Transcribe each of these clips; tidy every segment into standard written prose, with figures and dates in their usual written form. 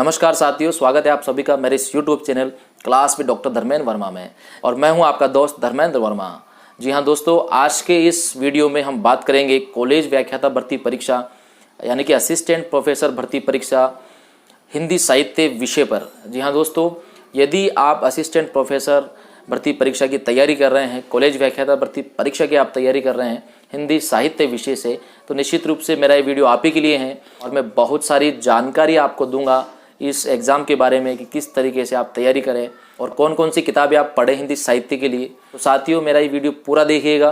नमस्कार साथियों, स्वागत है आप सभी का मेरे इस YouTube channel class with doctor Dharmendra Verma में। और मैं हूं आपका दोस्त धर्मेंद्र वर्मा। जी हां दोस्तों, आज के इस वीडियो में हम बात करेंगे कॉलेज व्याख्याता भर्ती परीक्षा यानी कि असिस्टेंट प्रोफेसर भर्ती परीक्षा हिंदी साहित्य विषय पर। जी हाँ दोस्तों, यदि आप असिस्टेंट प्रोफेसर भर्ती परीक्षा की तैयारी कर रहे हैं, कॉलेज व्याख्याता भर्ती परीक्षा की आप तैयारी कर रहे हैं हिंदी साहित्य विषय से, तो निश्चित रूप से मेरा ये वीडियो आप ही के लिए है। और मैं बहुत सारी जानकारी आपको दूंगा इस एग्ज़ाम के बारे में कि किस तरीके से आप तैयारी करें और कौन कौन सी किताबें आप पढ़ें हिंदी साहित्य के लिए। तो साथियों, मेरा ये वीडियो पूरा देखिएगा,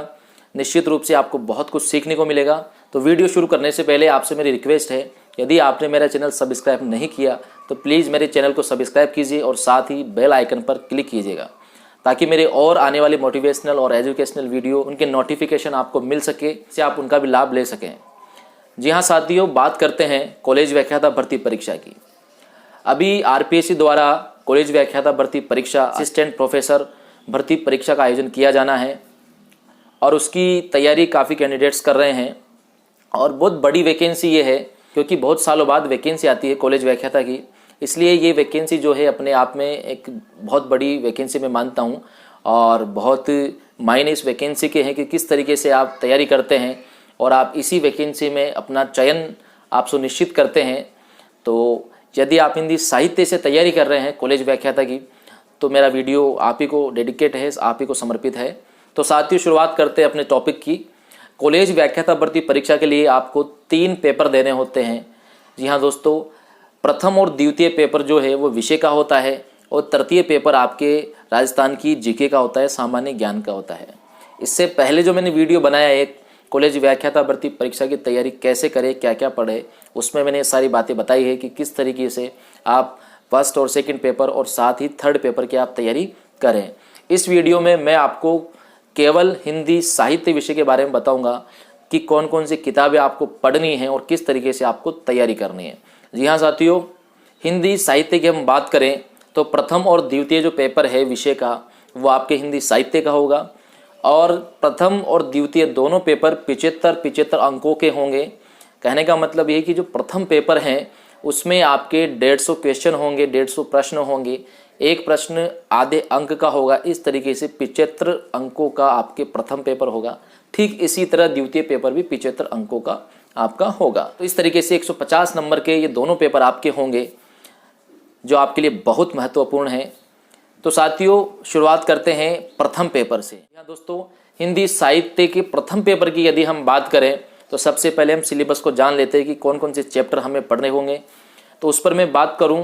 निश्चित रूप से आपको बहुत कुछ सीखने को मिलेगा। तो वीडियो शुरू करने से पहले आपसे मेरी रिक्वेस्ट है, यदि आपने मेरा चैनल सब्सक्राइब नहीं किया तो प्लीज़ मेरे चैनल को सब्सक्राइब कीजिए और साथ ही बेल आइकन पर क्लिक कीजिएगा, ताकि मेरे और आने वाले मोटिवेशनल और एजुकेशनल वीडियो उनके नोटिफिकेशन आपको मिल सके, से आप उनका भी लाभ ले सकें। जी हाँ साथियों, बात करते हैं कॉलेज व्याख्याता भर्ती परीक्षा की। अभी आरपीएससी द्वारा कॉलेज व्याख्याता भर्ती परीक्षा असिस्टेंट प्रोफेसर भर्ती परीक्षा का आयोजन किया जाना है और उसकी तैयारी काफ़ी कैंडिडेट्स कर रहे हैं। और बहुत बड़ी वैकेंसी ये है क्योंकि बहुत सालों बाद वैकेंसी आती है कॉलेज व्याख्याता की, इसलिए ये वैकेंसी जो है अपने आप में एक बहुत बड़ी वैकेंसी मैं मानता हूँ। और बहुत मायने इस वैकेंसी के हैं कि किस तरीके से आप तैयारी करते हैं और आप इसी वैकेंसी में अपना चयन आप सुनिश्चित करते हैं। तो यदि आप हिंदी साहित्य से तैयारी कर रहे हैं कॉलेज व्याख्याता की, तो मेरा वीडियो आप ही को डेडिकेट है, आप ही को समर्पित है। तो साथियों, शुरुआत करते हैं अपने टॉपिक की। कॉलेज व्याख्याता भर्ती परीक्षा के लिए आपको 3 पेपर देने होते हैं। जी हाँ दोस्तों, प्रथम और द्वितीय पेपर जो है वो विषय का होता है और तृतीय पेपर आपके राजस्थान की जीके का होता है, सामान्य ज्ञान का होता है। इससे पहले जो मैंने वीडियो बनाया है कॉलेज व्याख्याता भर्ती परीक्षा की तैयारी कैसे करें, क्या क्या पढ़े, उसमें मैंने सारी बातें बताई है कि किस तरीके से आप फर्स्ट और सेकंड पेपर और साथ ही थर्ड पेपर की आप तैयारी करें। इस वीडियो में मैं आपको केवल हिंदी साहित्य विषय के बारे में बताऊंगा कि कौन कौन सी किताबें आपको पढ़नी है और किस तरीके से आपको तैयारी करनी है। जी हाँ साथियों, हिंदी साहित्य की हम बात करें तो प्रथम और द्वितीय जो पेपर है विषय का वो आपके हिंदी साहित्य का होगा। और प्रथम और द्वितीय दोनों पेपर 75 अंकों के होंगे। कहने का मतलब ये कि जो प्रथम पेपर हैं उसमें आपके 150 क्वेश्चन होंगे, 150 प्रश्न होंगे, एक प्रश्न आधे अंक का होगा। इस तरीके से 75 अंकों का आपके प्रथम पेपर होगा। ठीक इसी तरह द्वितीय पेपर भी 75 अंकों का आपका होगा। तो इस तरीके से 150 नंबर के ये दोनों पेपर आपके होंगे, जो आपके लिए बहुत महत्वपूर्ण है। तो साथियों, शुरुआत करते हैं प्रथम पेपर से। यहाँ दोस्तों, हिंदी साहित्य के प्रथम पेपर की यदि हम बात करें तो सबसे पहले हम सिलेबस को जान लेते हैं कि कौन कौन से चैप्टर हमें पढ़ने होंगे। तो उस पर मैं बात करूं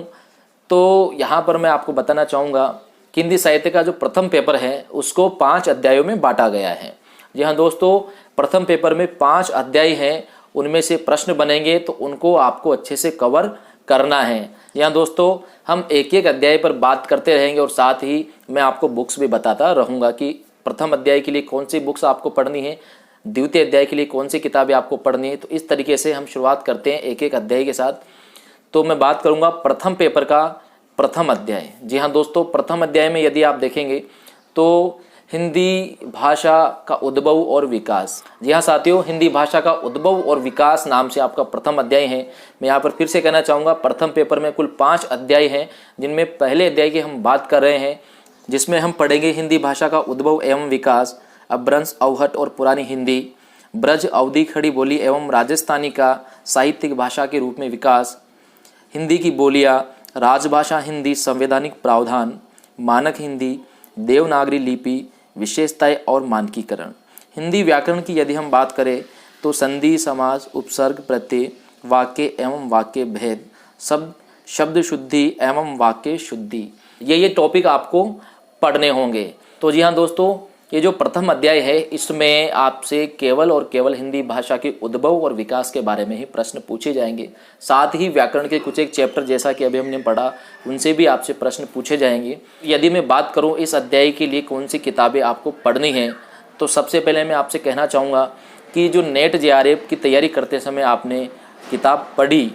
तो यहाँ पर मैं आपको बताना चाहूँगा कि हिंदी साहित्य का जो प्रथम पेपर है उसको 5 अध्यायों में बांटा गया है। जी हाँ दोस्तों, प्रथम पेपर में 5 अध्याय हैं, उनमें से प्रश्न बनेंगे तो उनको आपको अच्छे से कवर करना है। यहाँ दोस्तों, हम एक एक अध्याय पर बात करते रहेंगे और साथ ही मैं आपको बुक्स भी बताता रहूँगा कि प्रथम अध्याय के लिए कौन सी बुक्स आपको पढ़नी है, द्वितीय अध्याय के लिए कौन सी किताबें आपको पढ़नी है। तो इस तरीके से हम शुरुआत करते हैं एक एक अध्याय के साथ। तो मैं बात करूँगा प्रथम पेपर का प्रथम अध्याय। जी हाँ दोस्तों, प्रथम अध्याय में यदि आप देखेंगे तो हिंदी भाषा का उद्भव और विकास। जी हाँ साथियों, हिंदी भाषा का उद्भव और विकास नाम से आपका प्रथम अध्याय है। मैं यहाँ पर फिर से कहना चाहूँगा, प्रथम पेपर में कुल 5 अध्याय हैं, जिनमें पहले अध्याय की हम बात कर रहे हैं, जिसमें हम पढ़ेंगे हिंदी भाषा का उद्भव एवं विकास, अपभ्रंश, अवहट और पुरानी हिंदी, ब्रज, अवधी, खड़ी बोली एवं राजस्थानी का साहित्यिक भाषा के रूप में विकास, हिंदी की बोलियाँ, राजभाषा हिंदी, संवैधानिक प्रावधान, मानक हिंदी, देवनागरी लिपि, विशेषताएं और मानकीकरण। हिंदी व्याकरण की यदि हम बात करें तो संधि, समास, उपसर्ग, प्रत्यय, वाक्य एवं वाक्य भेद, शब्द शुद्धि एवं वाक्य शुद्धि, ये टॉपिक आपको पढ़ने होंगे। तो जी हाँ दोस्तों, ये जो प्रथम अध्याय है इसमें आपसे केवल और केवल हिंदी भाषा के उद्भव और विकास के बारे में ही प्रश्न पूछे जाएंगे। साथ ही व्याकरण के कुछ एक चैप्टर जैसा कि अभी हमने पढ़ा उनसे भी आपसे प्रश्न पूछे जाएंगे। यदि मैं बात करूं इस अध्याय के लिए कौन सी किताबें आपको पढ़नी हैं, तो सबसे पहले मैं आपसे कहना चाहूँगा कि जो नेट जेआरएफ की तैयारी करते समय आपने किताब पढ़ी,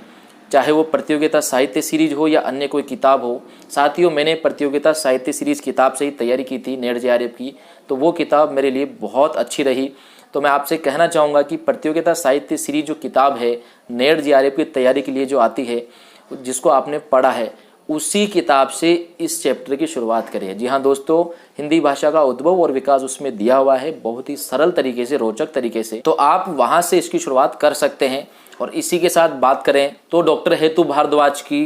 चाहे वो प्रतियोगिता साहित्य सीरीज हो या अन्य कोई किताब हो। साथियों, मैंने प्रतियोगिता साहित्य सीरीज किताब से ही तैयारी की थी नेट जेआरएफ की, तो वो किताब मेरे लिए बहुत अच्छी रही। तो मैं आपसे कहना चाहूँगा कि प्रतियोगिता साहित्य सीरीज जो किताब है नेट जेआरएफ की तैयारी के लिए जो आती है, जिसको आपने पढ़ा है उसी किताब से इस चैप्टर की शुरुआत करिए। जी हाँ दोस्तों, हिंदी भाषा का उद्भव और विकास उसमें दिया हुआ है बहुत ही सरल तरीके से, रोचक तरीके से, तो आप वहाँ से इसकी शुरुआत कर सकते हैं। और इसी के साथ बात करें तो डॉक्टर हेतु भारद्वाज की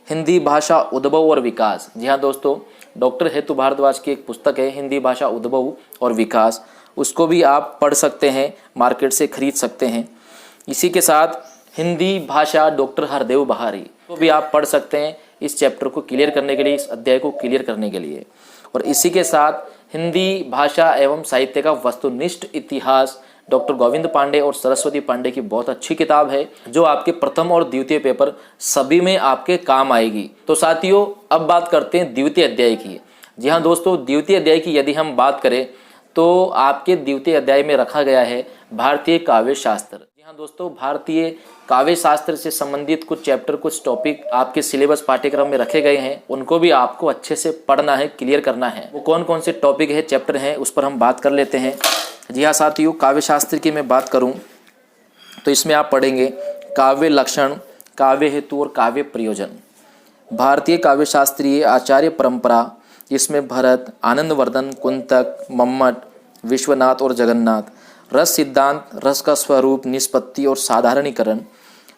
हिंदी भाषा उद्भव और विकास। जी हाँ दोस्तों, डॉक्टर हेतु भारद्वाज की एक पुस्तक है हिंदी भाषा उद्भव और विकास, उसको भी आप पढ़ सकते हैं, मार्केट से खरीद सकते हैं। इसी के साथ हिंदी भाषा डॉक्टर हरदेव बहारी को भी आप पढ़ सकते हैं इस चैप्टर को क्लियर करने के लिए, इस अध्याय को क्लियर करने के लिए। और इसी के साथ हिंदी भाषा एवं साहित्य का वस्तुनिष्ठ इतिहास डॉक्टर गोविंद पांडे और सरस्वती पांडे की बहुत अच्छी किताब है, जो आपके प्रथम और द्वितीय पेपर सभी में आपके काम आएगी। तो साथियों, अब बात करते हैं द्वितीय अध्याय की। जी हाँ दोस्तों, द्वितीय अध्याय की यदि हम बात करें तो आपके द्वितीय अध्याय में रखा गया है भारतीय काव्य शास्त्र। जी हाँ दोस्तों, भारतीय काव्य शास्त्र से संबंधित कुछ चैप्टर, कुछ टॉपिक आपके सिलेबस पाठ्यक्रम में रखे गए हैं, उनको भी आपको अच्छे से पढ़ना है, क्लियर करना है। वो कौन कौन से टॉपिक है, चैप्टर हैं, उस पर हम बात कर लेते हैं। जी हाँ साथियों, काव्य शास्त्र की मैं बात करूं तो इसमें आप पढ़ेंगे काव्य लक्षण, काव्य हेतु और काव्य प्रयोजन। भारतीय काव्य शास्त्रीय आचार्य परंपरा, इसमें भरत, आनंदवर्धन, कुंतक, मम्मट, विश्वनाथ और जगन्नाथ। रस सिद्धांत, रस का स्वरूप, निष्पत्ति और साधारणीकरण।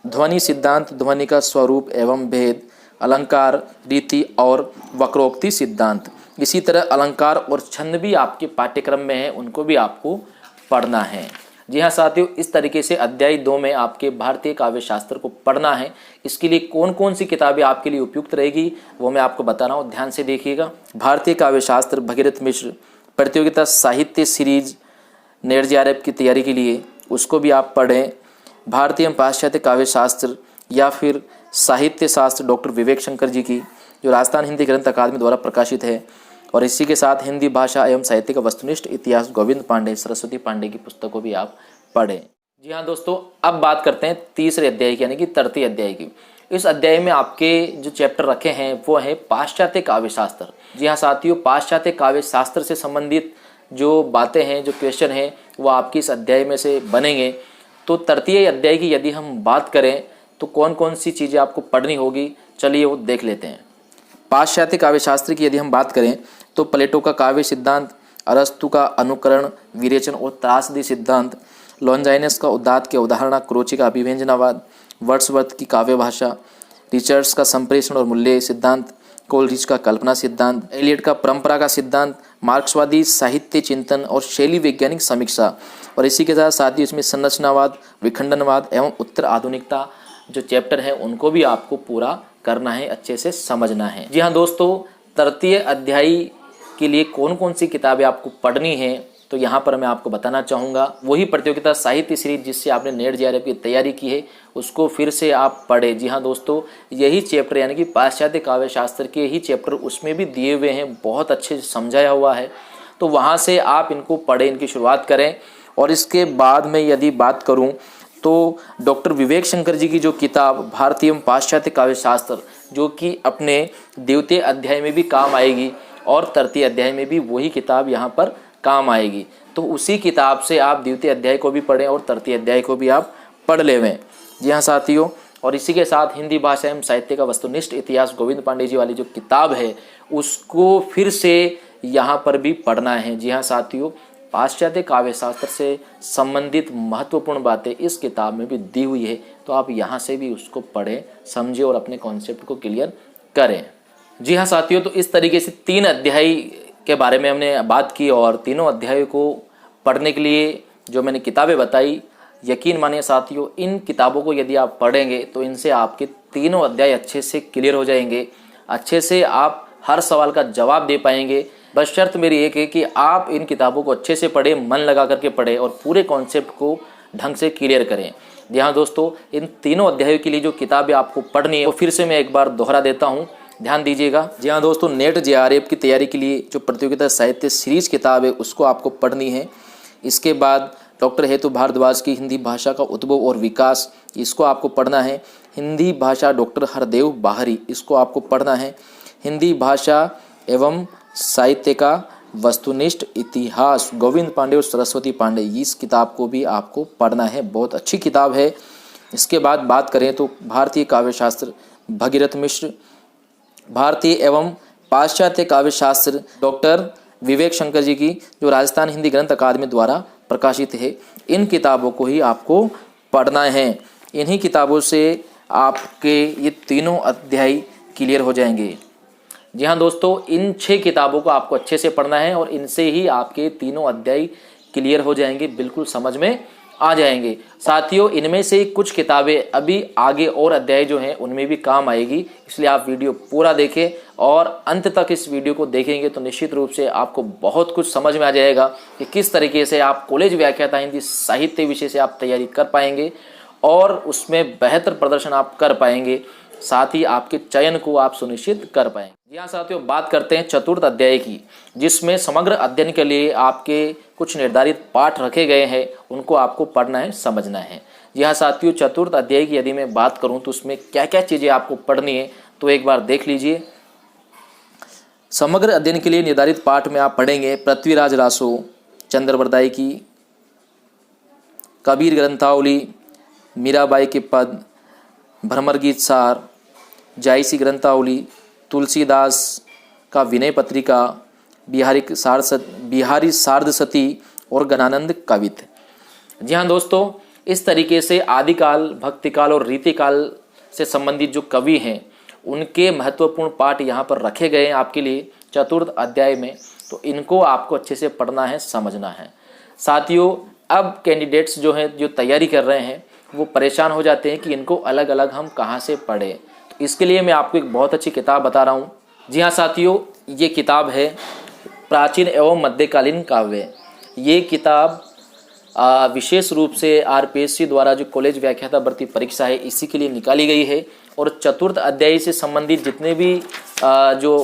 ध्वनि सिद्धांत, ध्वनि का स्वरूप एवं भेद। अलंकार, रीति और वक्रोक्ति सिद्धांत। इसी तरह अलंकार और छंद भी आपके पाठ्यक्रम में है, उनको भी आपको पढ़ना है। जी हाँ साथियों, इस तरीके से अध्याय 2 में आपके भारतीय काव्य शास्त्र को पढ़ना है। इसके लिए कौन कौन सी किताबें आपके लिए उपयुक्त रहेगी वो मैं आपको बता रहा हूँ, ध्यान से देखिएगा। भारतीय काव्य शास्त्र भगीरथ मिश्र प्रतियोगिता साहित्य सीरीज नेट जेआरएफ की तैयारी के लिए, उसको भी आप पढ़ें। भारतीय एवं पाश्चात्य काव्य शास्त्र या फिर साहित्य शास्त्र डॉक्टर विवेक शंकर जी की, जो राजस्थान हिंदी ग्रंथ अकादमी द्वारा प्रकाशित है। और इसी के साथ हिंदी भाषा एवं साहित्य का वस्तुनिष्ठ इतिहास गोविंद पांडे, सरस्वती पांडे की पुस्तकों भी आप पढ़ें। जी हाँ दोस्तों, अब बात करते हैं तीसरे अध्याय की, यानी कि तृतीय अध्याय की। इस अध्याय में आपके जो चैप्टर रखे हैं वो है पाश्चात्य काव्य शास्त्र। जी हाँ साथियों, पाश्चात्य काव्य शास्त्र से संबंधित जो बातें हैं, जो क्वेश्चन हैं, वो आपकी इस अध्याय में से बनेंगे। तो तृतीय अध्याय की यदि हम बात करें तो कौन कौन सी चीज़ें आपको पढ़नी होगी, चलिए वो देख लेते हैं। पाश्चात्य काव्य शास्त्र की यदि हम बात करें तो प्लेटो का काव्य सिद्धांत, अरस्तु का अनुकरण, विरेचन और त्रासदी सिद्धांत, लॉन्जाइनस का उदात्त के अवधारणा, क्रोची का अभिव्यंजनावाद, वर्ड्सवर्थ की काव्य भाषा, रिचर्ड्स का संप्रेषण और मूल्य सिद्धांत, कोलरिज का कल्पना सिद्धांत, एलियट का परंपरा का सिद्धांत, मार्क्सवादी साहित्य चिंतन और शैली वैज्ञानिक समीक्षा। और इसी के साथ साथ ही इसमें संरचनावाद, विखंडनवाद एवं उत्तर आधुनिकता जो चैप्टर है उनको भी आपको पूरा करना है, अच्छे से समझना है। जी हाँ दोस्तों, तृतीय अध्याय के लिए कौन कौन सी किताबें आपको पढ़नी है तो यहाँ पर मैं आपको बताना चाहूँगा। वही प्रतियोगिता साहित्य सीरीज जिससे आपने नेट जेआरएफ की तैयारी की है उसको फिर से आप पढ़े। जी हाँ दोस्तों, यही चैप्टर यानी कि पाश्चात्य काव्य शास्त्र के ही चैप्टर उसमें भी दिए हुए हैं, बहुत अच्छे से समझाया हुआ है, तो वहाँ से आप इनको पढ़ें, इनकी शुरुआत करें। और इसके बाद में यदि बात करूँ तो डॉक्टर विवेक शंकर जी की जो किताब भारतीय एवं पाश्चात्य काव्य शास्त्र, जो कि अपने द्वितीय अध्याय में भी काम आएगी और तृतीय अध्याय में भी वही किताब यहाँ पर काम आएगी, तो उसी किताब से आप द्वितीय अध्याय को भी पढ़ें और तृतीय अध्याय को भी आप पढ़ लेवें। जी हाँ साथियों, और इसी के साथ हिंदी भाषा एवं साहित्य का वस्तुनिष्ठ इतिहास गोविंद पांडे जी वाली जो किताब है उसको फिर से यहाँ पर भी पढ़ना है। जी हाँ साथियों, पाश्चात्य काव्य शास्त्र से संबंधित महत्वपूर्ण बातें इस किताब में भी दी हुई है, तो आप यहाँ से भी उसको पढ़ें, समझें और अपने कॉन्सेप्ट को क्लियर करें। जी हाँ साथियों, तो इस तरीके से 3 अध्याय के बारे में हमने बात की और तीनों अध्यायों को पढ़ने के लिए जो मैंने किताबें बताई, यकीन मानिए साथियों, इन किताबों को यदि आप पढ़ेंगे तो इनसे आपके तीनों अध्याय अच्छे से क्लियर हो जाएंगे, अच्छे से आप हर सवाल का जवाब दे पाएंगे। बस शर्त मेरी एक है कि आप इन किताबों को अच्छे से पढ़ें, मन लगा करके पढ़ें और पूरे कॉन्सेप्ट को ढंग से क्लियर करें। जी हाँ दोस्तों, इन तीनों अध्यायों के लिए जो किताबें आपको पढ़नी है वो फिर से मैं एक बार दोहरा देता हूँ, ध्यान दीजिएगा। जी हाँ दोस्तों, नेट जेआरएफ की तैयारी के लिए जो प्रतियोगिता साहित्य सीरीज किताब है उसको आपको पढ़नी है। इसके बाद डॉक्टर हेतु भारद्वाज की हिंदी भाषा का उद्भव और विकास, इसको आपको पढ़ना है। हिंदी भाषा डॉक्टर हरदेव बाहरी, इसको आपको पढ़ना है। हिंदी भाषा एवं साहित्य का वस्तुनिष्ठ इतिहास गोविंद पांडे और सरस्वती पांडे, इस किताब को भी आपको पढ़ना है, बहुत अच्छी किताब है। इसके बाद बात करें तो भारतीय काव्य शास्त्र भगीरथ मिश्र, भारतीय एवं पाश्चात्य काव्य शास्त्र डॉक्टर विवेक शंकर जी की, जो राजस्थान हिंदी ग्रंथ अकादमी द्वारा प्रकाशित है। इन किताबों को ही आपको पढ़ना है। इन्हीं किताबों से आपके ये तीनों अध्याय क्लियर हो जाएंगे। जी हाँ दोस्तों, इन 6 किताबों को आपको अच्छे से पढ़ना है और इनसे ही आपके तीनों अध्याय क्लियर हो जाएंगे, बिल्कुल समझ में आ जाएंगे। साथियों, इनमें से कुछ किताबें अभी आगे और अध्याय जो हैं उनमें भी काम आएगी, इसलिए आप वीडियो पूरा देखें और अंत तक इस वीडियो को देखेंगे तो निश्चित रूप से आपको बहुत कुछ समझ में आ जाएगा कि किस तरीके से आप कॉलेज व्याख्याता हिंदी साहित्य विषय से आप तैयारी कर पाएंगे और उसमें बेहतर प्रदर्शन आप कर पाएंगे, साथ ही आपके चयन को आप सुनिश्चित कर पाएंगे। जी हाँ साथियों, बात करते हैं चतुर्थ अध्याय की, जिसमें समग्र अध्ययन के लिए आपके कुछ निर्धारित पाठ रखे गए हैं, उनको आपको पढ़ना है, समझना है। जी हाँ साथियों, चतुर्थ अध्याय की यदि मैं बात करूं तो उसमें क्या क्या चीज़ें आपको पढ़नी है तो एक बार देख लीजिए। समग्र अध्ययन के लिए निर्धारित पाठ में आप पढ़ेंगे पृथ्वीराज रासो, चंद्रवरदाई की, कबीर ग्रंथावली, मीराबाई के पद, भ्रमर गीत सार, जायसी ग्रंथावली, तुलसीदास का विनय पत्रिका, बिहारी सार्धसती और गणानंद कवित। जी हाँ दोस्तों, इस तरीके से आदिकाल, भक्तिकाल और रीतिकाल से संबंधित जो कवि हैं उनके महत्वपूर्ण पाठ यहाँ पर रखे गए हैं आपके लिए चतुर्थ अध्याय में, तो इनको आपको अच्छे से पढ़ना है, समझना है। साथियों, अब कैंडिडेट्स जो हैं, जो तैयारी कर रहे हैं, वो परेशान हो जाते हैं कि इनको अलग अलग हम कहाँ से पढ़ें, तो इसके लिए मैं आपको एक बहुत अच्छी किताब बता रहा हूँ। जी हाँ साथियों, ये किताब है प्राचीन एवं मध्यकालीन काव्य। ये किताब विशेष रूप से आरपीएससी द्वारा जो कॉलेज व्याख्याता भर्ती परीक्षा है इसी के लिए निकाली गई है और चतुर्थ अध्याय से संबंधित जितने भी जो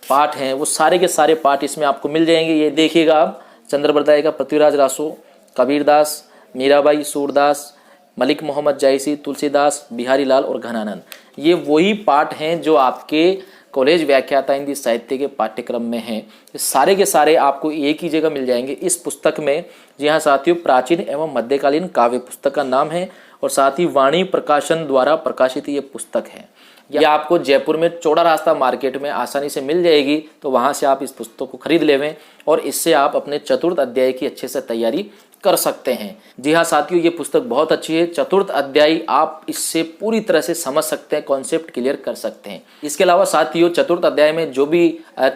पाठ हैं वो सारे के सारे पाठ इसमें आपको मिल जाएंगे। ये देखिएगा आप, चंद्रवरदाई का पृथ्वीराज रासो, कबीरदास, मीराबाई, सूरदास, मलिक मोहम्मद जायसी, तुलसीदास, बिहारी लाल और घनानंद, ये वही पाठ हैं जो आपके कॉलेज व्याख्याता हिंदी साहित्य के पाठ्यक्रम में हैं। ये सारे के सारे आपको एक ही जगह मिल जाएंगे इस पुस्तक में। जी हाँ साथियों, प्राचीन एवं मध्यकालीन काव्य पुस्तक का नाम है और साथ ही वाणी प्रकाशन द्वारा प्रकाशित ये पुस्तक है। यह आपको जयपुर में चौड़ा रास्ता मार्केट में आसानी से मिल जाएगी, तो वहाँ से आप इस पुस्तक को खरीद लेवें और इससे आप अपने चतुर्थ अध्याय की अच्छे से तैयारी कर सकते हैं। जी हाँ साथियों, ये पुस्तक बहुत अच्छी है। चतुर्थ अध्याय आप इससे पूरी तरह से समझ सकते हैं, कॉन्सेप्ट क्लियर कर सकते हैं। इसके अलावा साथियों, चतुर्थ अध्याय में जो भी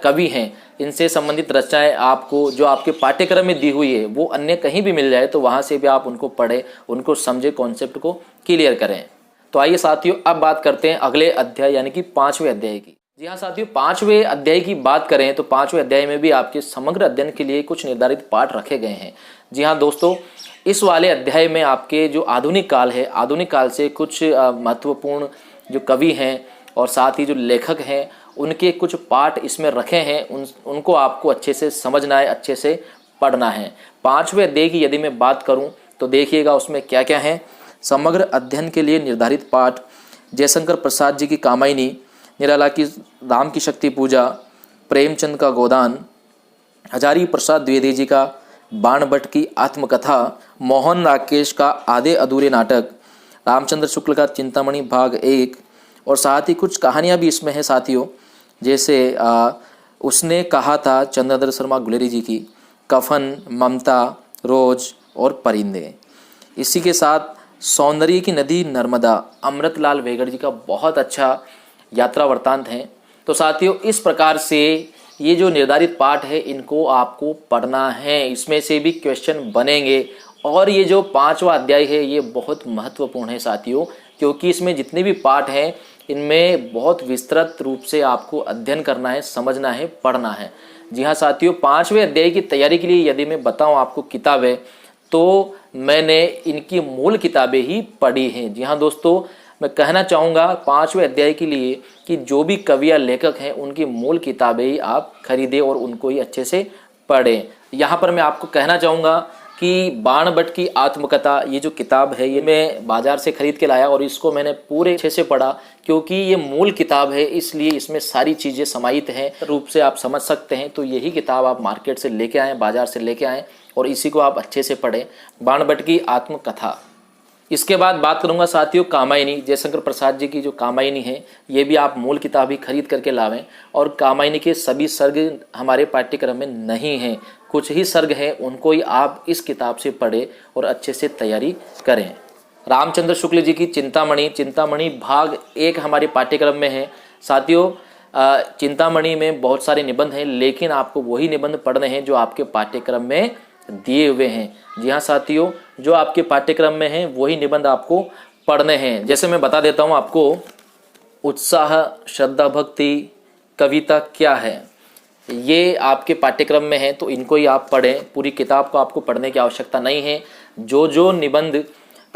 कवि हैं इनसे संबंधित रचनाएं आपको जो आपके पाठ्यक्रम में दी हुई है वो अन्य कहीं भी मिल जाए तो वहाँ से भी आप उनको पढ़ें, उनको समझे, कॉन्सेप्ट को क्लियर करें। तो आइए साथियों, अब बात करते हैं अगले अध्याय यानी कि 5वें अध्याय की। जी हाँ साथियों, 5वें अध्याय की बात करें तो 5वें अध्याय में भी आपके समग्र अध्ययन के लिए कुछ निर्धारित पाठ रखे गए हैं। जी हाँ दोस्तों, इस वाले अध्याय में आपके जो आधुनिक काल है, आधुनिक काल से कुछ महत्वपूर्ण जो कवि हैं और साथ ही जो लेखक हैं उनके कुछ पाठ इसमें रखे हैं, उनको आपको अच्छे से समझना है, अच्छे से पढ़ना है। 5वें अध्याय की यदि मैं बात करूं तो देखिएगा उसमें क्या क्या है। समग्र अध्ययन के लिए निर्धारित पाठ: जयशंकर प्रसाद जी की कामायनी, निराला की राम की शक्ति पूजा, प्रेमचंद का गोदान, हजारी प्रसाद द्विवेदी जी का बाण भट्ट की आत्मकथा, मोहन राकेश का आधे अधूरे नाटक, रामचंद्र शुक्ल का चिंतामणि भाग 1 और साथ ही कुछ कहानियाँ भी इसमें हैं साथियों, जैसे उसने कहा था चंद्रधर शर्मा गुलेरी जी की, कफन, ममता, रोज और परिंदे। इसी के साथ सौंदर्य की नदी नर्मदा, अमृतलाल वेगड़ जी का बहुत अच्छा यात्रा वृत्तांत है। तो साथियों, इस प्रकार से ये जो निर्धारित पाठ है इनको आपको पढ़ना है, इसमें से भी क्वेश्चन बनेंगे। और ये जो 5वां अध्याय है ये बहुत महत्वपूर्ण है साथियों, क्योंकि इसमें जितने भी पाठ हैं इनमें बहुत विस्तृत रूप से आपको अध्ययन करना है, समझना है, पढ़ना है। जी हाँ साथियों, 5वें अध्याय की तैयारी के लिए यदि मैं बताऊँ आपको किताबें, तो मैंने इनकी मूल किताबें ही पढ़ी हैं। जी हाँ दोस्तों, मैं कहना चाहूँगा 5वें अध्याय के लिए कि जो भी कवि या लेखक हैं उनकी मूल किताबें ही आप खरीदें और उनको ही अच्छे से पढ़ें। यहाँ पर मैं आपको कहना चाहूँगा कि बाण भट्ट की आत्मकथा, ये जो किताब है ये मैं बाज़ार से खरीद के लाया और इसको मैंने पूरे अच्छे से पढ़ा, क्योंकि ये मूल किताब है इसलिए इसमें सारी चीज़ें समाहित हैं, रूप से आप समझ सकते हैं। तो यही किताब आप मार्केट से लेके आएँ, बाज़ार से लेके आएँ और इसी को आप अच्छे से पढ़ें, बाण भट्ट की आत्मकथा। इसके बाद बात करूंगा साथियों कामायनी, जयशंकर प्रसाद जी की जो कामायनी है, ये भी आप मूल किताब ही खरीद करके लावें। और कामायनी के सभी सर्ग हमारे पाठ्यक्रम में नहीं हैं, कुछ ही सर्ग हैं, उनको ही आप इस किताब से पढ़ें और अच्छे से तैयारी करें। रामचंद्र शुक्ल जी की चिंतामणि, चिंतामणि भाग 1 हमारे पाठ्यक्रम में है। साथियों चिंतामणि में बहुत सारे निबंध हैं, लेकिन आपको वही निबंध पढ़ने हैं जो आपके पाठ्यक्रम में दिए हुए हैं। जी हाँ साथियों, जो आपके पाठ्यक्रम में हैं वही निबंध आपको पढ़ने हैं। जैसे मैं बता देता हूँ आपको, उत्साह, श्रद्धा, भक्ति, कविता क्या है, ये आपके पाठ्यक्रम में है, तो इनको ही आप पढ़ें। पूरी किताब को आपको पढ़ने की आवश्यकता नहीं है। जो जो निबंध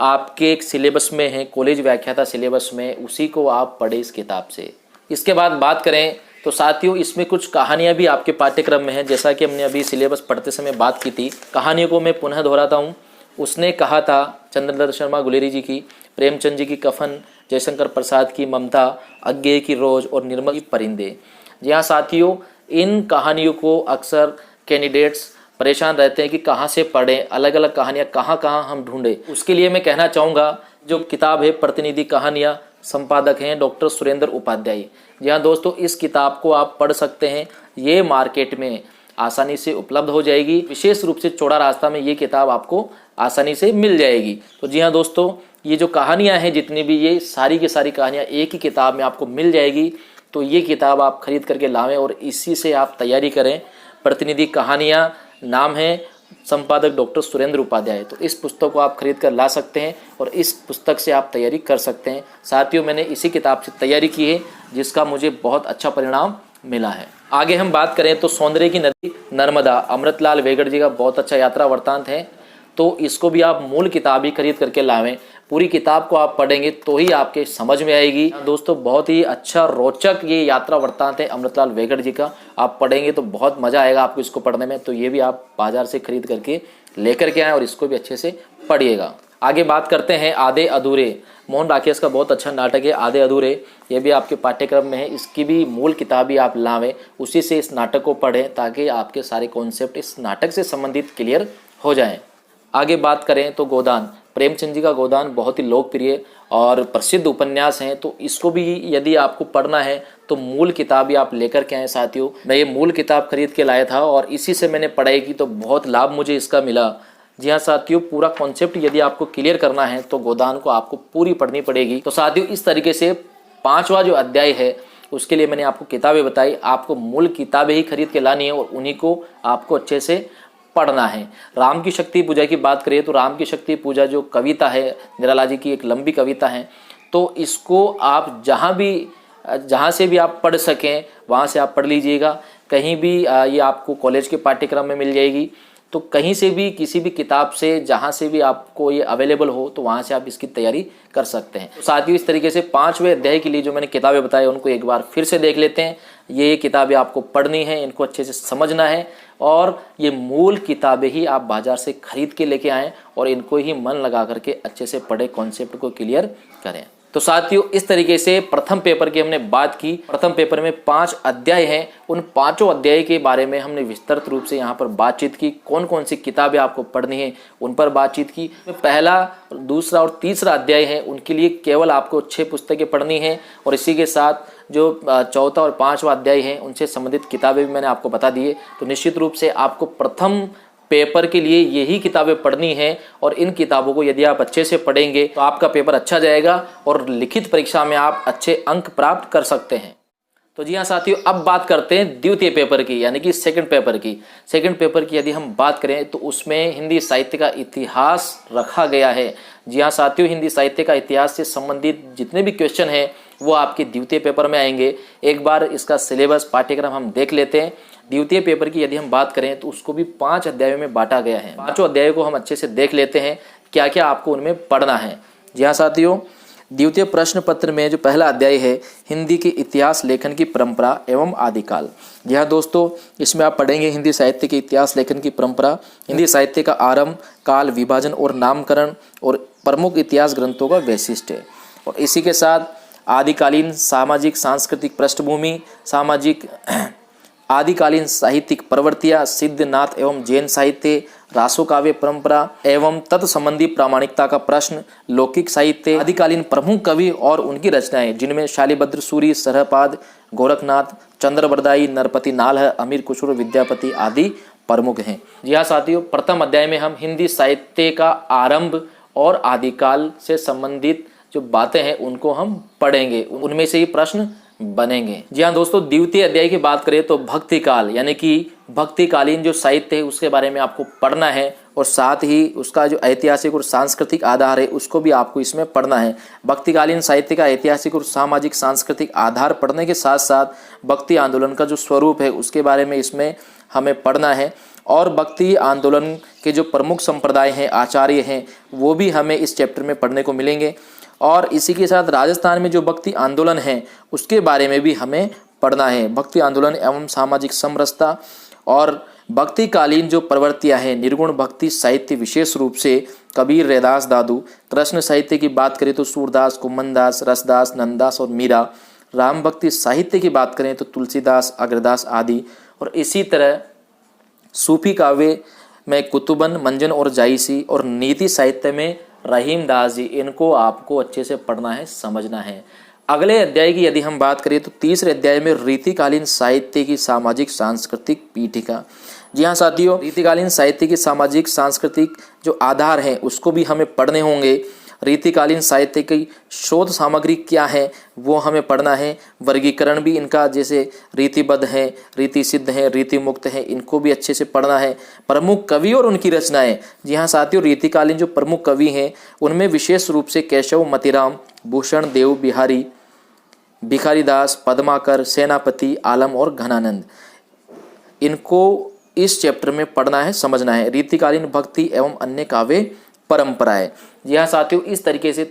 आपके एक सिलेबस में है, कॉलेज व्याख्याता सिलेबस में, उसी को आप पढ़ें इस किताब से। इसके बाद बात करें तो साथियों इसमें कुछ कहानियां भी आपके पाठ्यक्रम में हैं, जैसा कि हमने अभी सिलेबस पढ़ते समय बात की थी। कहानियों को मैं पुनः दोहराता हूँ। उसने कहा था, चंद्रधर शर्मा गुलेरी जी की, प्रेमचंद जी की कफन, जयशंकर प्रसाद की ममता, अज्ञेय की रोज और निर्मल की परिंदे। जी हाँ साथियों, इन कहानियों को अक्सर कैंडिडेट्स परेशान रहते हैं कि कहाँ से पढ़ें, अलग अलग कहानियाँ कहाँ कहाँ हम ढूंढें। उसके लिए मैं कहना चाहूँगा, जो किताब है प्रतिनिधि कहानियाँ, संपादक हैं डॉक्टर सुरेंद्र उपाध्याय। जी हाँ दोस्तों, इस किताब को आप पढ़ सकते हैं, ये मार्केट में आसानी से उपलब्ध हो जाएगी। विशेष रूप से चौड़ा रास्ता में ये किताब आपको आसानी से मिल जाएगी। तो जी हाँ दोस्तों, ये जो कहानियाँ हैं जितनी भी, ये सारी की सारी कहानियाँ एक ही किताब में आपको मिल जाएगी। तो ये किताब आप खरीद करके लावें और इसी से आप तैयारी करें। प्रतिनिधि कहानियाँ नाम है, संपादक डॉक्टर सुरेंद्र उपाध्याय। तो इस पुस्तक को आप खरीद कर ला सकते हैं और इस पुस्तक से आप तैयारी कर सकते हैं। साथियों मैंने इसी किताब से तैयारी की है, जिसका मुझे बहुत अच्छा परिणाम मिला है। आगे हम बात करें तो सौंदर्य की नदी नर्मदा, अमृतलाल वेगड़ जी का बहुत अच्छा यात्रा वृत्तांत है। तो इसको भी आप मूल किताब ही खरीद करके लावें। पूरी किताब को आप पढ़ेंगे तो ही आपके समझ में आएगी। दोस्तों बहुत ही अच्छा रोचक ये यात्रा वृत्तांत है अमृतलाल वेगड़ जी का। आप पढ़ेंगे तो बहुत मजा आएगा आपको इसको पढ़ने में। तो ये भी आप बाजार से खरीद करके लेकर के आएँ और इसको भी अच्छे से पढ़िएगा। आगे बात करते हैं आधे अधूरे। मोहन राकेश का बहुत अच्छा नाटक है आधे अधूरे, ये भी आपके पाठ्यक्रम में है। इसकी भी मूल किताब ही आप लावें, उसी से इस नाटक को पढ़ें ताकि आपके सारे कॉन्सेप्ट इस नाटक से संबंधित क्लियर हो जाएं। आगे बात करें तो गोदान, प्रेमचंद जी का गोदान बहुत ही लोकप्रिय और प्रसिद्ध उपन्यास हैं। तो इसको भी यदि आपको पढ़ना है तो मूल किताब ही आप लेकर के आए। साथियों मैं ये मूल किताब खरीद के लाया था और इसी से मैंने पढ़ाई की, तो बहुत लाभ मुझे इसका मिला। जी हाँ साथियों, पूरा कॉन्सेप्ट यदि आपको क्लियर करना है तो गोदान को आपको पूरी पढ़नी पड़ेगी। तो साथियों इस तरीके से 5वां जो अध्याय है उसके लिए मैंने आपको किताबें बताई। आपको मूल किताबें ही खरीद के लानी है और उन्हीं को आपको अच्छे से पढ़ना है। राम की शक्ति पूजा की बात करें तो राम की शक्ति पूजा जो कविता है निराला जी की, एक लंबी कविता है, तो इसको आप जहाँ से भी आप पढ़ सकें वहाँ से आप पढ़ लीजिएगा। कहीं भी ये आपको कॉलेज के पाठ्यक्रम में मिल जाएगी। तो कहीं से भी किसी भी किताब से जहाँ से भी आपको ये अवेलेबल हो तो वहाँ से आप इसकी तैयारी कर सकते हैं। तो साथियों इस तरीके से 5वें अध्याय के लिए जो मैंने किताबें बताई उनको एक बार फिर से देख लेते हैं। ये किताबें आपको पढ़नी है, इनको अच्छे से समझना है और ये मूल किताबें ही आप बाजार से खरीद के लेके आएँ और इनको ही मन लगा करके अच्छे से पढ़े, कॉन्सेप्ट को क्लियर करें। तो साथियों इस तरीके से प्रथम पेपर की हमने बात की। प्रथम पेपर में 5 अध्याय हैं, उन 5 अध्याय के बारे में हमने विस्तृत रूप से यहाँ पर बातचीत की। कौन कौन सी किताबें आपको पढ़नी है उन पर बातचीत की। पहला, दूसरा और तीसरा अध्याय है उनके लिए केवल आपको 6 पुस्तकें पढ़नी है और इसी के साथ जो 4था और 5वां अध्याय है उनसे संबंधित किताबें भी मैंने आपको बता दी है। तो निश्चित रूप से आपको प्रथम पेपर के लिए यही किताबें पढ़नी है और इन किताबों को यदि आप अच्छे से पढ़ेंगे तो आपका पेपर अच्छा जाएगा और लिखित परीक्षा में आप अच्छे अंक प्राप्त कर सकते हैं। तो जी हाँ साथियों, अब बात करते हैं द्वितीय पेपर की, यानी कि सेकंड पेपर की। सेकंड पेपर की यदि हम बात करें तो उसमें हिंदी साहित्य का इतिहास रखा गया है। जी हाँ साथियों, हिंदी साहित्य का इतिहास से संबंधित जितने भी क्वेश्चन हैं वो आपके द्वितीय पेपर में आएंगे। एक बार इसका सिलेबस पाठ्यक्रम हम देख लेते हैं। द्वितीय पेपर की यदि हम बात करें तो उसको भी 5 अध्यायों में बांटा गया है। 5 अध्यायों को हम अच्छे से देख लेते हैं क्या क्या आपको उनमें पढ़ना है। जी हाँ साथियों, द्वितीय प्रश्न पत्र में जो पहला अध्याय है हिंदी के इतिहास लेखन की परंपरा एवं आदिकाल। जी हाँ दोस्तों, इसमें आप पढ़ेंगे हिंदी साहित्य के इतिहास लेखन की परंपरा, हिंदी साहित्य का आरंभ, काल, विभाजन और नामकरण और प्रमुख इतिहास ग्रंथों का वैशिष्ट्य। और इसी के साथ आदिकालीन सामाजिक सांस्कृतिक पृष्ठभूमि, आदिकालीन साहित्यिक प्रवृत्तियाँ, सिद्धनाथ एवं जैन साहित्य, रासो काव्य परंपरा एवं तत्संबंधी प्रामाणिकता का प्रश्न, लौकिक साहित्य, आदिकालीन प्रमुख कवि और उनकी रचनाएं जिनमें शालिभद्र सूरी, सरहपाद, गोरखनाथ, चंद्रबरदाई, नरपति नालह, अमीर खुसरो, विद्यापति आदि प्रमुख हैं। जी हाँ साथियों, प्रथम अध्याय में हम हिंदी साहित्य का आरंभ और आदिकाल से संबंधित जो बातें हैं उनको हम पढ़ेंगे, उनमें से ही प्रश्न बनेंगे। जी हाँ दोस्तों, द्वितीय अध्याय की बात करें तो भक्ति काल यानी कि भक्तिकालीन जो साहित्य है उसके बारे में आपको पढ़ना है और साथ ही उसका जो ऐतिहासिक और सांस्कृतिक आधार है उसको भी आपको इसमें पढ़ना है। भक्तिकालीन साहित्य का ऐतिहासिक और सामाजिक सांस्कृतिक आधार पढ़ने के साथ साथ भक्ति आंदोलन का जो स्वरूप है उसके बारे में इसमें हमें पढ़ना है और भक्ति आंदोलन के जो प्रमुख संप्रदाय हैं, आचार्य हैं, वो भी हमें इस चैप्टर में पढ़ने को मिलेंगे। और इसी के साथ राजस्थान में जो भक्ति आंदोलन है उसके बारे में भी हमें पढ़ना है। भक्ति आंदोलन एवं सामाजिक समरसता और भक्तिकालीन जो प्रवृत्तियां हैं, निर्गुण भक्ति साहित्य विशेष रूप से कबीर, रैदास, दादू, कृष्ण साहित्य की बात करें तो सूरदास, कुम्मनदास, रसदास, नंददास और मीरा, राम भक्ति साहित्य की बात करें तो तुलसीदास, अग्रदास आदि, और इसी तरह सूफी काव्य में कुतुबन, मंजन और जायसी, और नीति साहित्य में रहीम दास जी, इनको आपको अच्छे से पढ़ना है, समझना है। अगले अध्याय की यदि हम बात करें तो तीसरे अध्याय में रीतिकालीन साहित्य की सामाजिक सांस्कृतिक पीठिका। जी हाँ साथियों, रीतिकालीन साहित्य की सामाजिक सांस्कृतिक जो आधार हैं उसको भी हमें पढ़ने होंगे। रीतिकालीन साहित्य की शोध सामग्री क्या है वो हमें पढ़ना है। वर्गीकरण भी इनका, जैसे रीतिबद्ध है, रीति सिद्ध है, रीति मुक्त है, इनको भी अच्छे से पढ़ना है। प्रमुख कवि और उनकी रचनाएं। जी हाँ साथियों, रीतिकालीन जो प्रमुख कवि हैं उनमें विशेष रूप से केशव, मतिराम, भूषण देव बिहारी, भिखारीदास, पद्माकर, सेनापति, आलम और घनानंद, इनको इस चैप्टर में पढ़ना है, समझना है। रीतिकालीन भक्ति एवं अन्य काव्य परंपराएं। जी हाँ साथियों, इस तरीके से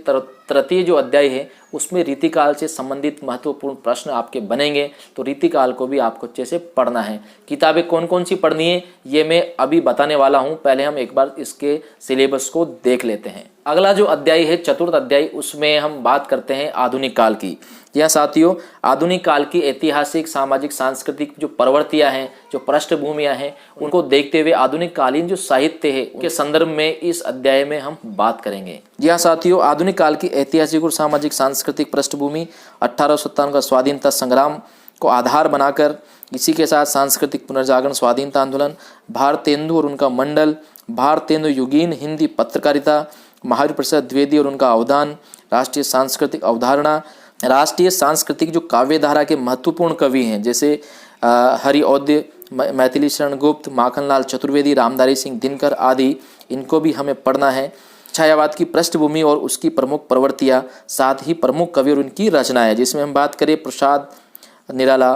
तृतीय जो अध्याय है उसमें रीतिकाल से संबंधित महत्वपूर्ण प्रश्न आपके बनेंगे, तो रीतिकाल को भी आपको अच्छे से पढ़ना है। किताबें कौन कौन सी पढ़नी है ये मैं अभी बताने वाला हूँ, पहले हम एक बार इसके सिलेबस को देख लेते हैं। अगला जो अध्याय है चतुर्थ अध्याय, उसमें हम बात करते हैं आधुनिक काल की। यह साथियों, आधुनिक काल की ऐतिहासिक, सामाजिक, सांस्कृतिक जो प्रवृत्तियां हैं, जो पृष्ठभूमियां हैं, उनको देखते हुए आधुनिक कालीन जो साहित्य है उनके संदर्भ में इस अध्याय में हम बात करेंगे। जी हाँ साथियों, आधुनिक काल की ऐतिहासिक और सामाजिक सांस्कृतिक पृष्ठभूमि 1857 का स्वाधीनता संग्राम को आधार बनाकर, इसी के साथ सांस्कृतिक पुनर्जागरण, स्वाधीनता आंदोलन, भारतेंदु और उनका मंडल, भारतेंदु युगीन हिंदी पत्रकारिता, महावीर प्रसाद द्विवेदी और उनका अवदान, राष्ट्रीय सांस्कृतिक अवधारणा, राष्ट्रीय सांस्कृतिक जो काव्यधारा के महत्वपूर्ण कवि हैं जैसे हरिऔद्य, मैथिली शरण गुप्त, माखनलाल चतुर्वेदी, रामधारी सिंह दिनकर आदि, इनको भी हमें पढ़ना है। छायावाद की पृष्ठभूमि और उसकी प्रमुख प्रवृत्तियां, साथ ही प्रमुख कवि और उनकी रचनाएं, जिसमें हम बात करें प्रसाद, निराला,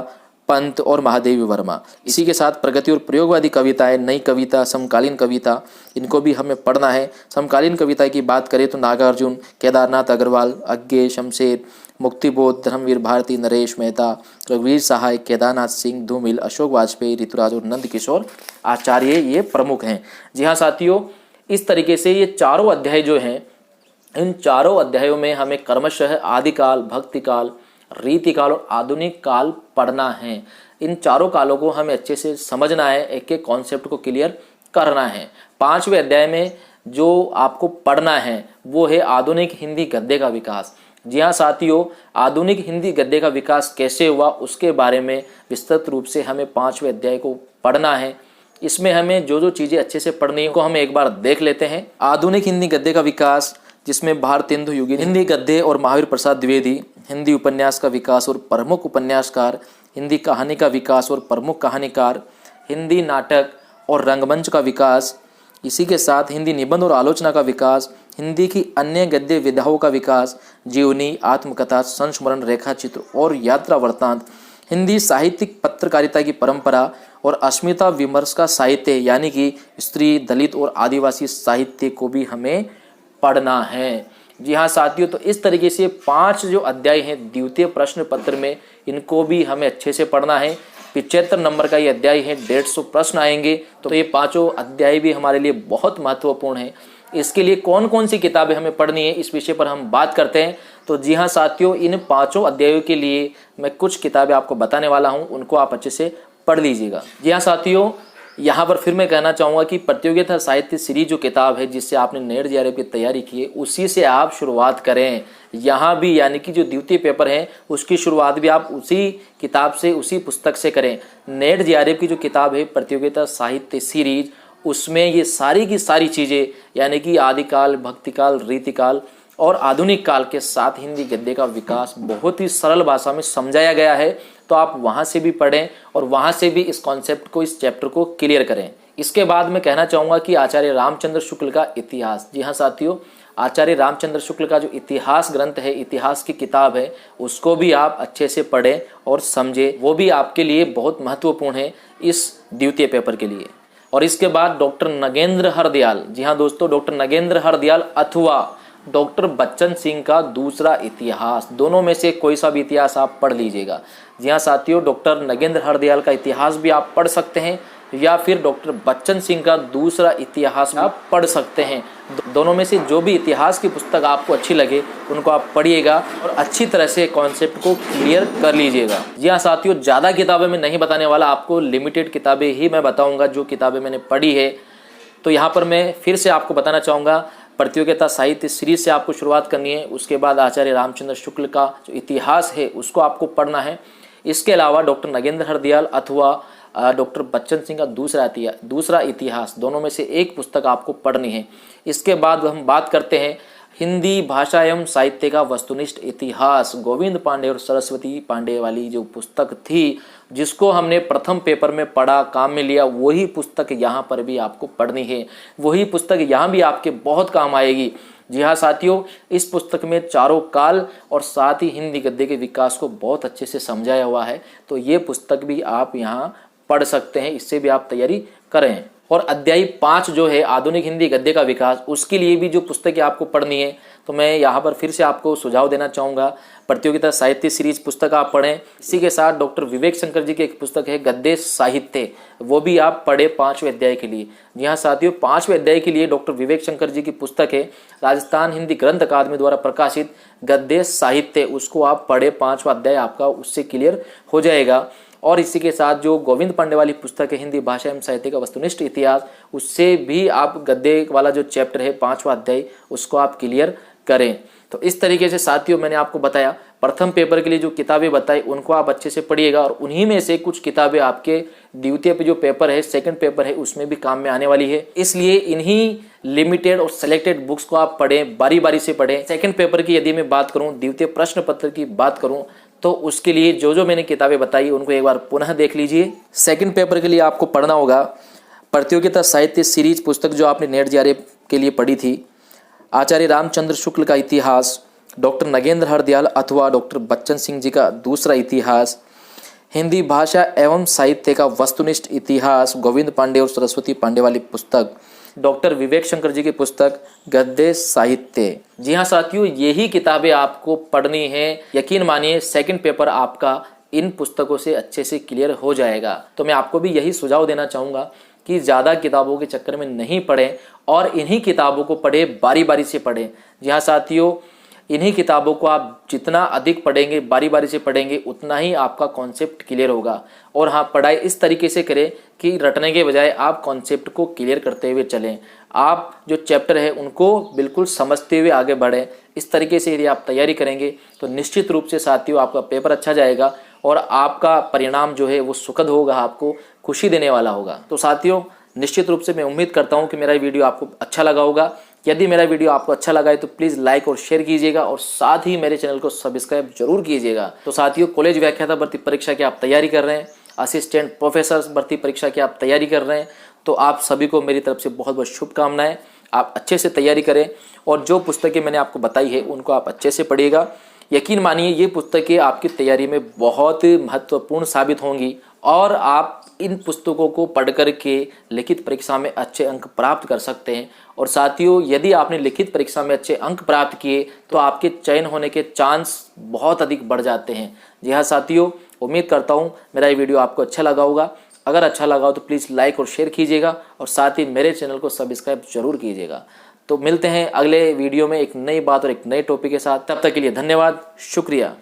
पंत और महादेवी वर्मा। इसी के साथ प्रगति और प्रयोगवादी कविताएं, नई कविता, समकालीन कविता, इनको भी हमें पढ़ना है। समकालीन कविता की बात करें तो नागार्जुन, केदारनाथ अग्रवाल, अज्ञे, शमशेर, मुक्तिबोध, धर्मवीर भारती, नरेश मेहता, रघुवीर सहाय, केदारनाथ सिंह, धूमिल, अशोक वाजपेयी, ऋतुराज और नंद किशोर आचार्य, ये प्रमुख हैं। जी हाँ साथियों, इस तरीके से ये चारों अध्याय जो हैं, इन चारों अध्यायों में हमें क्रमशः आदिकाल, भक्तिकाल, रीतिकाल और आधुनिक काल पढ़ना है। इन चारों कालों को हमें अच्छे से समझना है, एक एक कॉन्सेप्ट को क्लियर करना है। 5वें अध्याय में जो आपको पढ़ना है वो है आधुनिक हिंदी गद्य का विकास। जी हाँ साथियों, आधुनिक हिंदी गद्य का विकास कैसे हुआ उसके बारे में विस्तृत रूप से हमें 5वें अध्याय को पढ़ना है। इसमें हमें जो जो चीज़ें अच्छे से पढ़नी है उनको हम एक बार देख लेते हैं। आधुनिक हिंदी गद्य का विकास, जिसमें भारतेंदु युगीन हिंदी गद्य और महावीर प्रसाद द्विवेदी, हिंदी उपन्यास का विकास और प्रमुख उपन्यासकार, हिंदी कहानी का विकास और प्रमुख कहानीकार, हिंदी नाटक और रंगमंच का विकास, इसी के साथ हिंदी निबंध और आलोचना का विकास, हिंदी की अन्य गद्य विधाओं का विकास, जीवनी, आत्मकथा, संस्मरण, रेखाचित्र और यात्रा वृत्तांत, हिंदी साहित्यिक पत्रकारिता की परंपरा और अस्मिता विमर्श का साहित्य, यानी कि स्त्री, दलित और आदिवासी साहित्य को भी हमें पढ़ना है। जी हाँ साथियों, तो इस तरीके से 5 जो अध्याय हैं द्वितीय प्रश्न पत्र में, इनको भी हमें अच्छे से पढ़ना है। 75 नंबर का ये अध्याय है, 150 प्रश्न आएंगे, तो ये 5 अध्याय भी हमारे लिए बहुत महत्वपूर्ण है। इसके लिए कौन कौन सी किताबें हमें पढ़नी है, इस विषय पर हम बात करते हैं। तो जी हाँ साथियों, इन 5 अध्यायों के लिए मैं कुछ किताबें आपको बताने वाला हूँ, उनको आप अच्छे से पढ़ लीजिएगा। जी हाँ साथियों, यहाँ पर फिर मैं कहना चाहूँगा कि प्रतियोगिता साहित्य सीरीज जो किताब है जिससे आपने नेट जेआरएफ की तैयारी की है उसी से आप शुरुआत करें। यहाँ भी यानी कि जो द्वितीय पेपर है उसकी शुरुआत भी आप उसी किताब से, उसी पुस्तक से करें। नेट जेआरएफ की जो किताब है प्रतियोगिता साहित्य सीरीज, उसमें ये सारी की सारी चीज़ें यानी कि आदिकाल, भक्तिकाल, रीतिकाल और आधुनिक काल के साथ हिंदी गद्य का विकास बहुत ही सरल भाषा में समझाया गया है। तो आप वहाँ से भी पढ़ें और वहाँ से भी इस कॉन्सेप्ट को, इस चैप्टर को क्लियर करें। इसके बाद मैं कहना चाहूँगा कि आचार्य रामचंद्र शुक्ल का इतिहास, जी हाँ साथियों, आचार्य रामचंद्र शुक्ल का जो इतिहास ग्रंथ है, इतिहास की किताब है, उसको भी आप अच्छे से पढ़ें और समझें। वो भी आपके लिए बहुत महत्वपूर्ण है इस द्वितीय पेपर के लिए। और इसके बाद डॉक्टर नगेंद्र हरदयाल, जी हाँ दोस्तों, डॉक्टर नगेंद्र हरदयाल अथवा डॉक्टर बच्चन सिंह का दूसरा इतिहास, दोनों में से कोई सा भी इतिहास आप पढ़ लीजिएगा। जी हाँ साथियों, डॉक्टर नगेंद्र हरदयाल का इतिहास भी आप पढ़ सकते हैं या फिर डॉक्टर बच्चन सिंह का दूसरा इतिहास आप पढ़ सकते हैं। दोनों में से जो भी इतिहास की पुस्तक आपको अच्छी लगे उनको आप पढ़िएगा और अच्छी तरह से कॉन्सेप्ट को क्लियर कर लीजिएगा। जी हाँ साथियों, ज़्यादा किताबें मैं नहीं बताने वाला, आपको लिमिटेड किताबें ही मैं बताऊँगा जो किताबें मैंने पढ़ी है। तो यहाँ पर मैं फिर से आपको बताना चाहूँगा, प्रतियोगिता साहित्य सीरीज से आपको शुरुआत करनी है। उसके बाद आचार्य रामचंद्र शुक्ल का जो इतिहास है उसको आपको पढ़ना है। इसके अलावा डॉक्टर नगेंद्र हरदयाल अथवा डॉक्टर बच्चन सिंह का दूसरा इतिहास, दोनों में से एक पुस्तक आपको पढ़नी है। इसके बाद हम बात करते हैं हिंदी भाषा एवं साहित्य का वस्तुनिष्ठ इतिहास, गोविंद पांडे और सरस्वती पांडे वाली जो पुस्तक थी जिसको हमने प्रथम पेपर में पढ़ा, काम में लिया, वही पुस्तक यहाँ पर भी आपको पढ़नी है। वही पुस्तक यहाँ भी आपके बहुत काम आएगी। जी हाँ साथियों, इस पुस्तक में चारों काल और साथ ही हिंदी गद्य के विकास को बहुत अच्छे से समझाया हुआ है। तो ये पुस्तक भी आप यहाँ पढ़ सकते हैं, इससे भी आप तैयारी करें। और अध्याय 5 जो है आधुनिक हिंदी गद्य का विकास, उसके लिए भी जो पुस्तकें आपको पढ़नी है, तो मैं यहाँ पर फिर से आपको सुझाव देना चाहूँगा, प्रतियोगिता साहित्य सीरीज पुस्तक आप पढ़ें। इसी के साथ डॉक्टर विवेक शंकर जी की एक पुस्तक है गद्य साहित्य, वो भी आप पढ़े 5वें अध्याय के लिए। जी हाँ साथियों, 5वें अध्याय के लिए डॉक्टर विवेक शंकर जी की पुस्तक है राजस्थान हिंदी ग्रंथ अकादमी द्वारा प्रकाशित गद्य साहित्य, उसको आप पढ़े, 5वां अध्याय आपका उससे क्लियर हो जाएगा। और इसी के साथ जो गोविंद पांडे वाली पुस्तक है हिंदी भाषा एवं साहित्य का वस्तुनिष्ठ इतिहास, उससे भी आप गद्य वाला जो चैप्टर है 5वां अध्याय उसको आप क्लियर करें। तो इस तरीके से साथियों मैंने आपको बताया, प्रथम पेपर के लिए जो किताबें बताई उनको आप अच्छे से पढ़िएगा और उन्हीं में से कुछ किताबें आपके द्वितीय पे जो पेपर है, सेकंड पेपर है, उसमें भी काम में आने वाली है। इसलिए इन्हीं लिमिटेड और सेलेक्टेड बुक्स को आप पढ़ें, बारी बारी से पढ़ें। सेकंड पेपर की यदि मैं बात करूं, द्वितीय प्रश्न पत्र की बात करूं, तो उसके लिए जो जो मैंने किताबें बताई उनको एक बार पुनः देख लीजिए। सेकंड पेपर के लिए आपको पढ़ना होगा प्रतियोगिता साहित्य सीरीज पुस्तक जो आपने नेट जेआरएफ के लिए पढ़ी थी, आचार्य रामचंद्र शुक्ल का इतिहास, डॉक्टर नगेंद्र हरदयाल अथवा डॉक्टर बच्चन सिंह जी का दूसरा इतिहास, हिंदी भाषा एवं साहित्य का वस्तुनिष्ठ इतिहास, गोविंद पांडे और सरस्वती पांडे वाली पुस्तक, डॉक्टर विवेक शंकर जी की पुस्तक गद्य साहित्य। जी हाँ साथियों, यही किताबें आपको पढ़नी है। यकीन मानिए सेकंड पेपर आपका इन पुस्तकों से अच्छे से क्लियर हो जाएगा। तो मैं आपको भी यही सुझाव देना चाहूँगा कि ज़्यादा किताबों के चक्कर में नहीं पढ़ें और इन्हीं किताबों को पढ़ें, बारी बारी से पढ़ें। जी हाँ साथियों, इन्हीं किताबों को आप जितना अधिक पढ़ेंगे, बारी बारी से पढ़ेंगे, उतना ही आपका कॉन्सेप्ट क्लियर होगा। और हाँ, पढ़ाई इस तरीके से करें कि रटने के बजाय आप कॉन्सेप्ट को क्लियर करते हुए चलें। आप जो चैप्टर है उनको बिल्कुल समझते हुए आगे बढ़ें। इस तरीके से यदि आप तैयारी करेंगे तो निश्चित रूप से साथियों आपका पेपर अच्छा जाएगा और आपका परिणाम जो है वो सुखद होगा, आपको खुशी देने वाला होगा। तो साथियों निश्चित रूप से मैं उम्मीद करता हूँ कि मेरा वीडियो आपको अच्छा लगा होगा। यदि मेरा वीडियो आपको अच्छा लगा है तो प्लीज़ लाइक और शेयर कीजिएगा और साथ ही मेरे चैनल को सब्सक्राइब जरूर कीजिएगा। तो साथियों, कॉलेज व्याख्याता भर्ती परीक्षा की आप तैयारी कर रहे हैं, असिस्टेंट प्रोफेसर भर्ती परीक्षा की आप तैयारी कर रहे हैं, तो आप सभी को मेरी तरफ से बहुत बहुत शुभकामनाएं। आप अच्छे से तैयारी करें और जो पुस्तकें मैंने आपको बताई है उनको आप अच्छे से पढ़िएगा। यकीन मानिए ये पुस्तकें आपकी तैयारी में बहुत महत्वपूर्ण साबित होंगी और आप इन पुस्तकों को पढ़ कर के लिखित परीक्षा में अच्छे अंक प्राप्त कर सकते हैं। और साथियों, यदि आपने लिखित परीक्षा में अच्छे अंक प्राप्त किए तो आपके चयन होने के चांस बहुत अधिक बढ़ जाते हैं। जी हाँ साथियों, उम्मीद करता हूँ मेरा ये वीडियो आपको अच्छा लगा होगा। अगर अच्छा लगा हो तो प्लीज़ लाइक और शेयर कीजिएगा और साथ ही मेरे चैनल को सब्सक्राइब जरूर कीजिएगा। तो मिलते हैं अगले वीडियो में एक नई बात और एक नए टॉपिक के साथ। तब तक के लिए धन्यवाद, शुक्रिया।